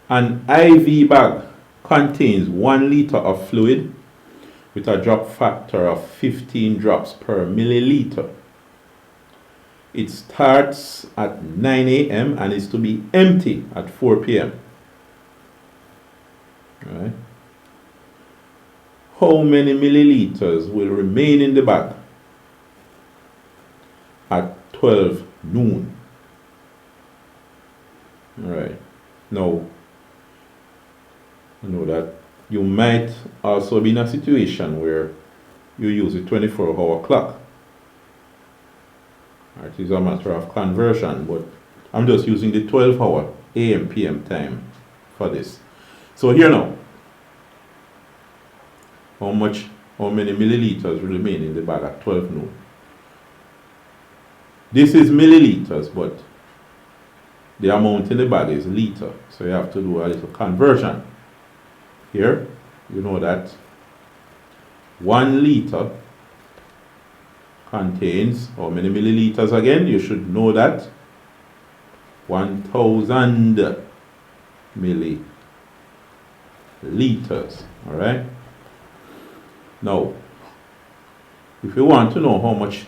An IV bag contains 1 liter of fluid with a drop factor of 15 drops per milliliter. It starts at 9 a.m. and is to be empty at 4 p.m. Right? How many milliliters will remain in the bag at 12 noon? Right. Now, you know that you might also be in a situation where you use a 24-hour clock. It is a matter of conversion, but I'm just using the 12-hour AM PM time for this. So here now, how many milliliters will remain in the bag at 12 noon? This is milliliters, but the amount in the bag is liter, so you have to do a little conversion. Here, you know that 1 liter contains how many milliliters again? You should know that 1000 milliliters. Alright? Now, if you want to know how much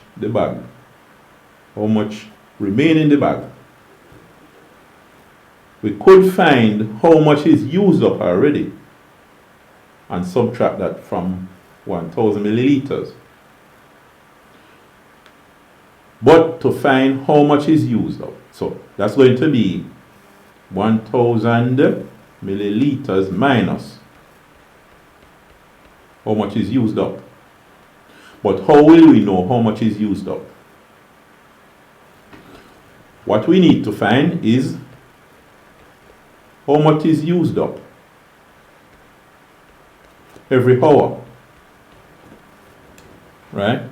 remain in the bag, we could find how much is used up already and subtract that from 1000 milliliters. But to find how much is used up, so that's going to be 1000 milliliters minus how much is used up. But how will we know how much is used up? What we need to find is how much is used up every hour, right?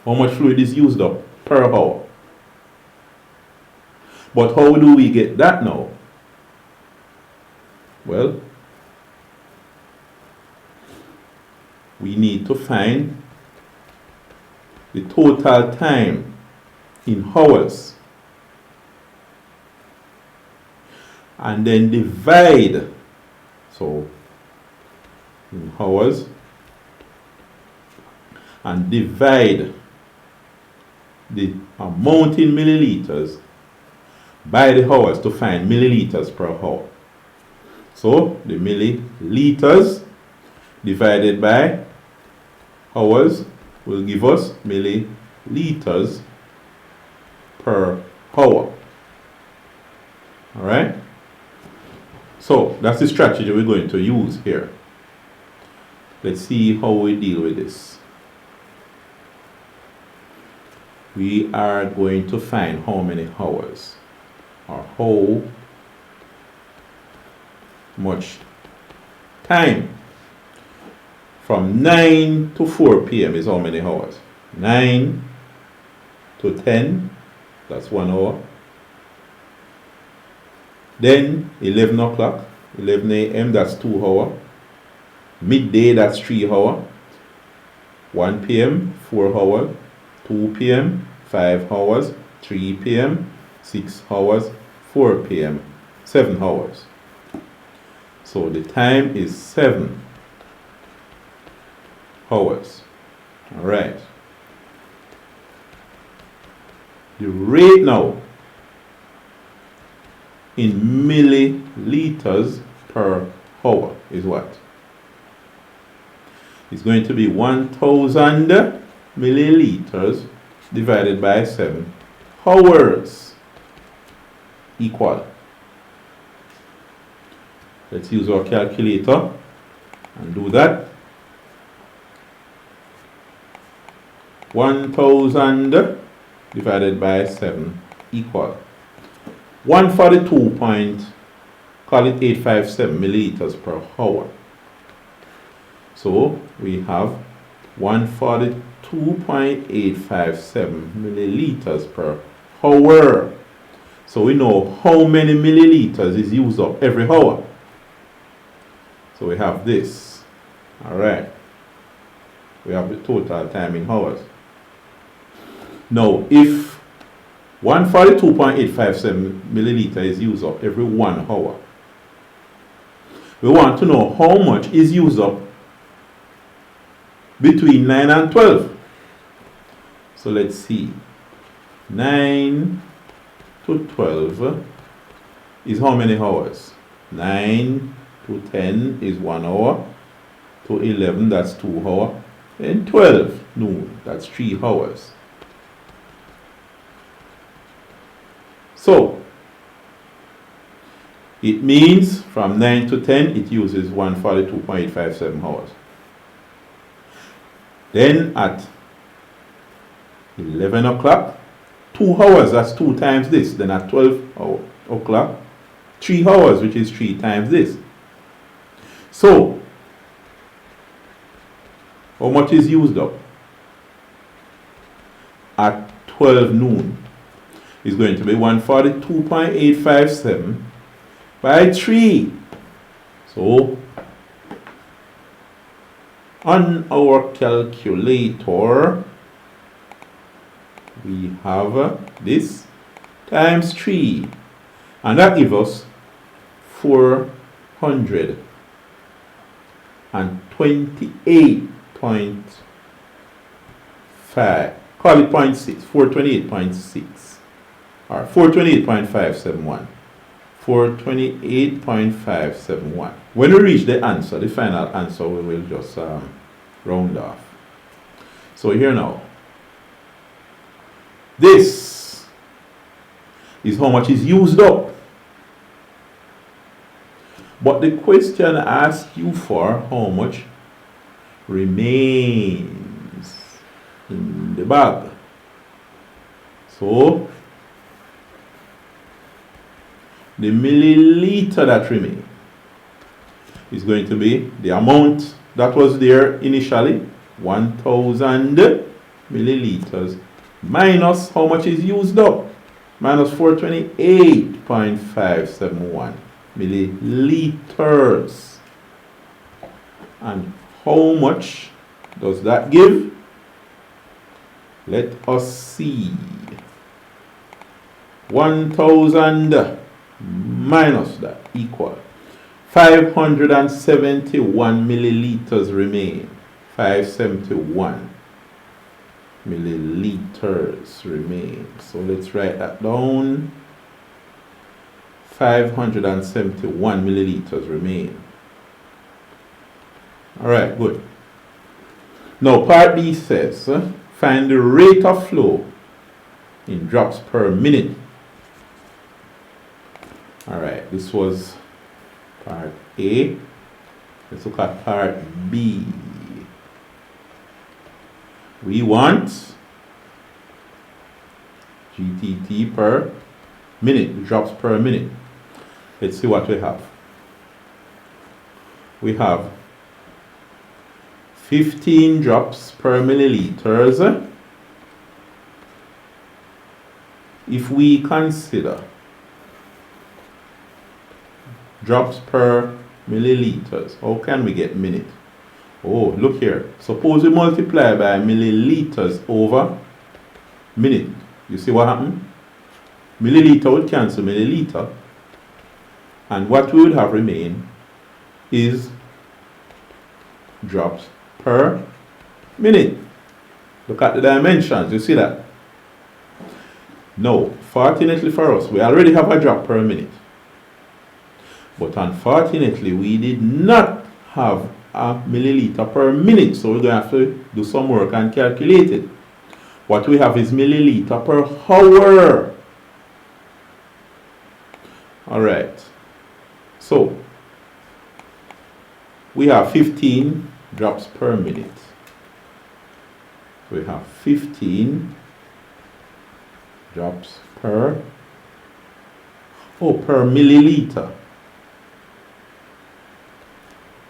How much fluid is used up per hour. But how do we get that now? Well, we need to find the total time in hours and then divide, so in hours, and divide the amount in milliliters by the hours to find milliliters per hour. So the milliliters divided by hours will give us milliliters per hour. Alright? So that's the strategy we're going to use here. Let's see how we deal with this. We are going to find how many hours or how much time from 9 to 4 p.m. is how many hours? 9 to 10, that's 1 hour. Then 11 o'clock, 11 a.m., that's 2 hours. Midday, that's 3 hours. 1 p.m., 4 hours. 2 p.m., 5 hours. 3 p.m., 6 hours. 4 p.m., 7 hours. So the time is 7 hours. Alright. The rate now in milliliters per hour is what? It's going to be 1000 milliliters divided by 7 hours equal. Let's use our calculator and do that. 1000 divided by 7 equal 142.857 milliliters per hour. So we have 142.857 milliliters per hour. So we know how many milliliters is used up every hour. So we have this. Alright. We have the total time in hours. Now, if 142.857 milliliter is used up every 1 hour, We want to know how much is used up between 9 and 12. So let's see. 9 to 12 is how many hours? 9 to 10 is 1 hour. To 11, that's 2 hours. And 12 noon, that's 3 hours. So, it means from 9 to 10, it uses 142.857 hours. Then at 11 o'clock, 2 hours, that's 2 times this. Then at 12 o'clock, 3 hours, which is 3 times this. So, how much is used up? At 12 noon is going to be 142.857 by 3. So, on our calculator, we have this times 3, and that gives us 428.5, call it 0.6, 428.6, or 428.571. 428.571. When we reach the answer, the final answer, we will just round off. So here now, this is how much is used up. But the question asks you for how much remains in the bag. So the milliliter that remains is going to be the amount that was there initially, 1000 milliliters, minus how much is used up, minus 428.571 milliliters. And how much does that give? Let us see. 1000 minus that equal 571 milliliters remain. 571 milliliters remain. So let's write that down. 571 milliliters remain. Alright, good. Now part B says find the rate of flow in drops per minute. Alright, this was part A. Let's look at part B. We want GTT per minute, drops per minute. Let's see what we have. We have 15 drops per milliliters. If we consider drops per milliliters, how can we get minute? Oh, look here. Suppose we multiply by milliliters over minute. You see what happened? Milliliter would cancel milliliter. And what we would have remain is drops per minute. Look at the dimensions. You see that? No, fortunately for us, we already have a drop per minute. But unfortunately, we did not have a milliliter per minute. So we're going to have to do some work and calculate it. What we have is milliliter per hour. Alright. So, we have 15 drops per minute. We have 15 drops per milliliter.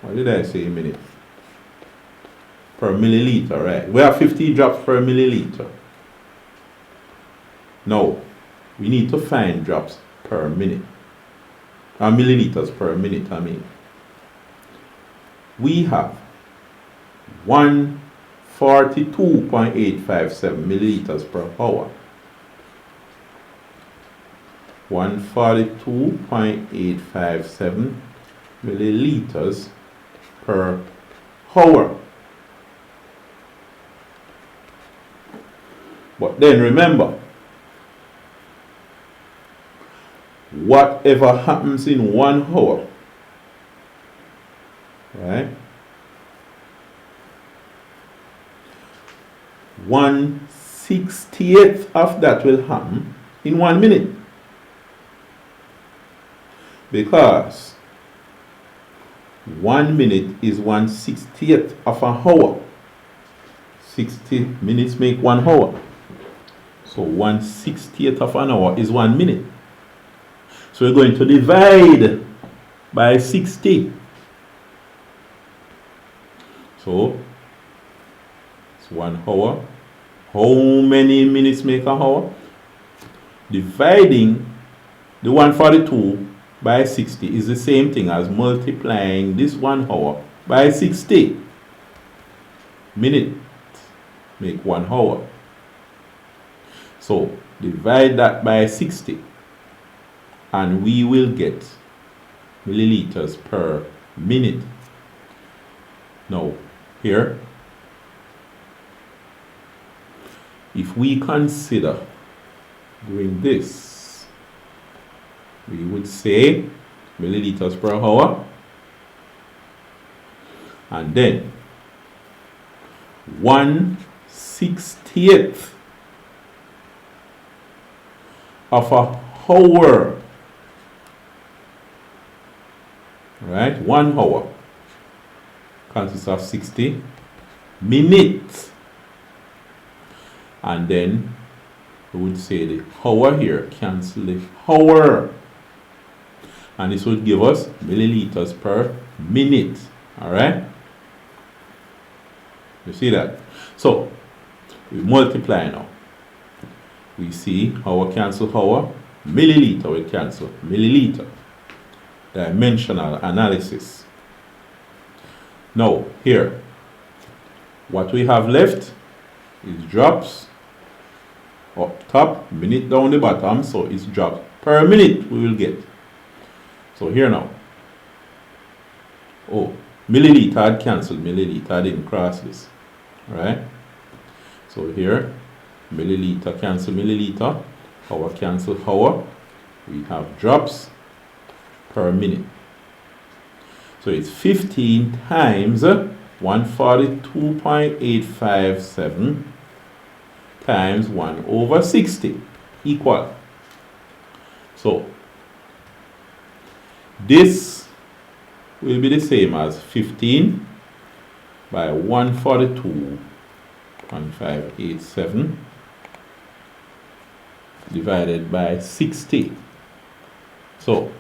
What did I say a minute? Per milliliter, right? We have 50 drops per milliliter. Now, we need to find drops per minute. Milliliters per minute, I mean. We have 142.857 milliliters per hour. 142.857 milliliters per hour. But then remember, whatever happens in 1 hour, right? 1/68th of that will happen in 1 minute. Because 1 minute is 1/68th of an hour. 60 minutes make 1 hour. So 1/68th of an hour is 1 minute. So we're going to divide by 60. So it's 1 hour. How many minutes make an hour? Dividing the 142 by 60 is the same thing as multiplying this 1 hour by 60. Minute make 1 hour. So divide that by 60 and we will get milliliters per minute. Now here, if we consider doing this, we would say milliliters per hour, and then 1/68th of a hour, right? 1 hour consists of 60 minutes. And then we would say the hour here, cancel the hour. And this would give us milliliters per minute. Alright? You see that? So, we multiply now. We see hour cancel hour, milliliter will cancel milliliter. Dimensional analysis. Now, here, what we have left is drops up top, minute down the bottom, so it's drops per minute we will get. So here now, oh, milliliter had cancelled milliliter, I didn't cross this, right? So here, milliliter cancel milliliter, hour cancel hour, we have drops per minute. So it's 15 times 142.857 times 1/60 equal. So this will be the same as 15 by 142.587 divided by 60. So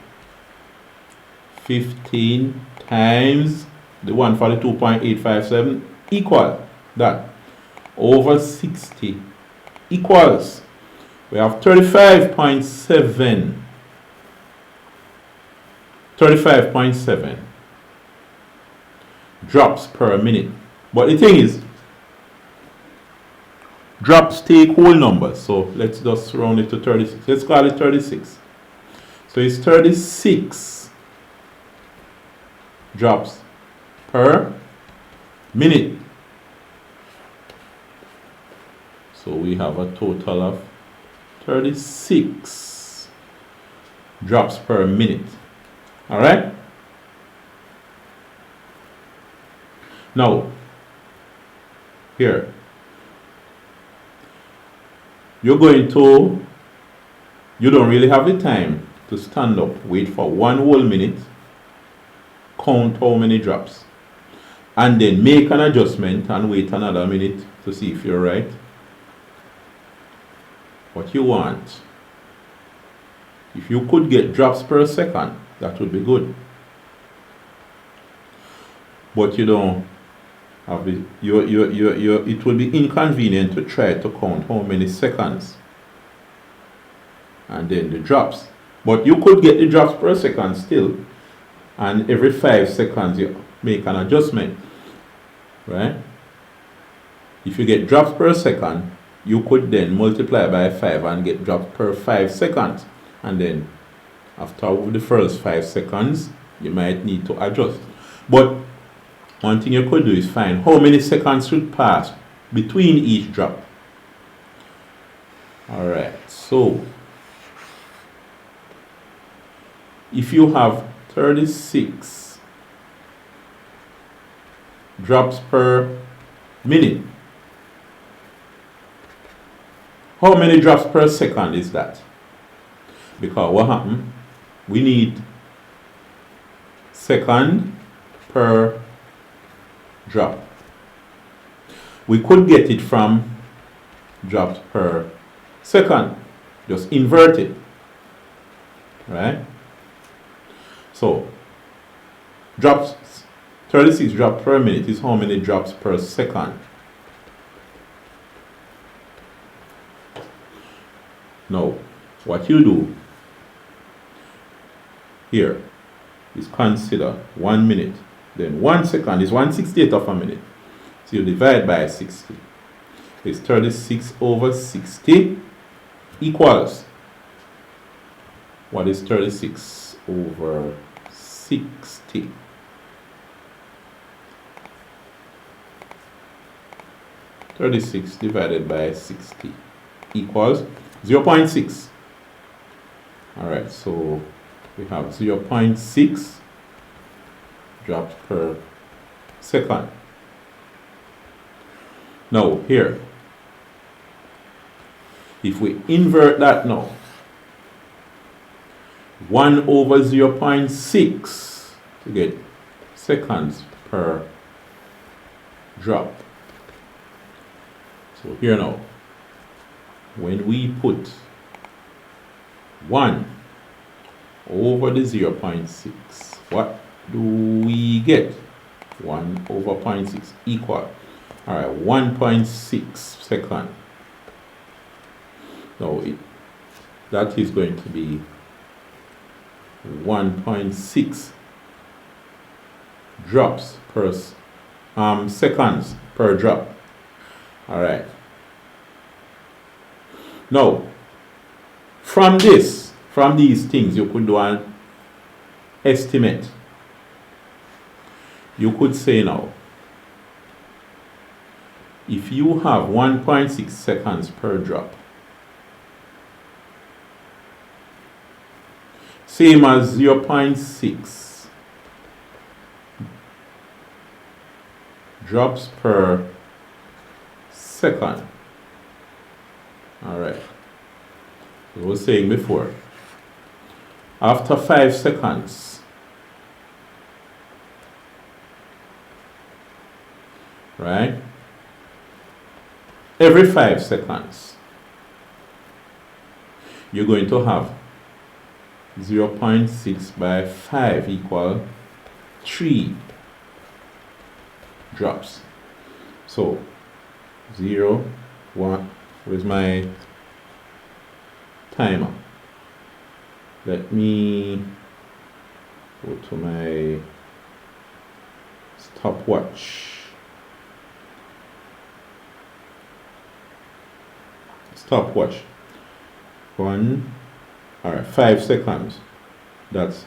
15 times the 142.857 equal that over 60 equals, we have 35.7 drops per minute. But the thing is, drops take whole numbers, so let's just round it to 36. Let's call it 36. So it's 36 drops per minute. So we have a total of 36 drops per minute. All right? Now, here, you don't really have the time to stand up, wait for 1 whole minute, count how many drops, and then make an adjustment and wait another minute to see if you're right. What you want, if you could get drops per second, that would be good. But you don't have it. It will be inconvenient to try to count how many seconds and then the drops. But you could get the drops per second still, and every 5 seconds you make an adjustment, right? If you get drops per second, you could then multiply by 5 and get drops per 5 seconds. And then after the first 5 seconds, you might need to adjust. But one thing you could do is find how many seconds should pass between each drop. Alright, so if you have 36 drops per minute, how many drops per second is that? Because what happened? We need second per drop. We could get it from drops per second. Just invert it. Right? So, drops 36 drops per minute is how many drops per second. Now, what you do here is consider 1 minute. Then 1 second is 1/68 of a minute. So you divide by 60. It's 36 over 60 equals. What is 36 over 60? (36) divided by 60 equals 0.6. Alright, so we have 0.6 drops per second. Now here, if we invert that now, 1 over 0.6 to get seconds per drop. So here now, when we put 1 over the 0.6, what do we get? 1 over 0.6 equal, alright, 1.6 second. Now that is going to be 1.6 drops per seconds per drop. Alright. Now, from these things, you could do an estimate. You could say now, if you have 1.6 seconds per drop, same as 0.6 drops per second. Alright. As I was saying before, after 5 seconds, right? Every 5 seconds, you're going to have 0.6 by 5 equal 3 drops. So 0, 1, where's my timer? Let me go to my stopwatch. Stopwatch. 1, alright, 5 seconds. That's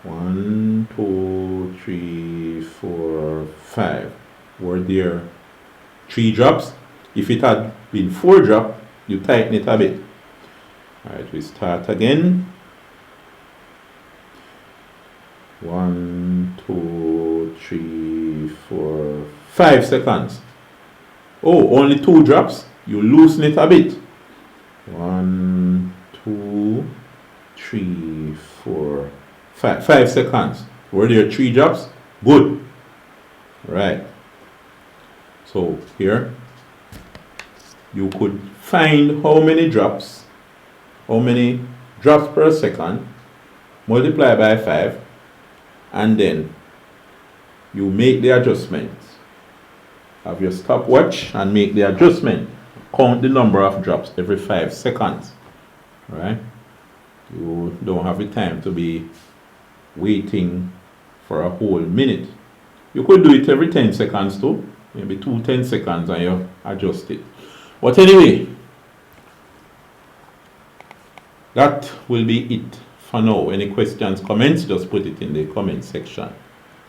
1, 2, 3, 4, 5. Were there 3 drops? If it had been 4 drops, you tighten it a bit. Alright, we start again. 1, 2, 3, 4, 5 seconds. Oh, only 2 drops? You loosen it a bit. 1, 2, 3, 4, 5. 5 seconds. Were there 3 drops? Good. Right. So here, you could find how many drops per second, multiply by 5, and then you make the adjustment. Have your stopwatch and make the adjustment. Count the number of drops every 5 seconds. Right? You don't have the time to be waiting for a whole minute. You could do it every 10 seconds too. Maybe 2 10 seconds and you adjust it. But anyway, that will be it for now. Any questions, comments, just put it in the comment section.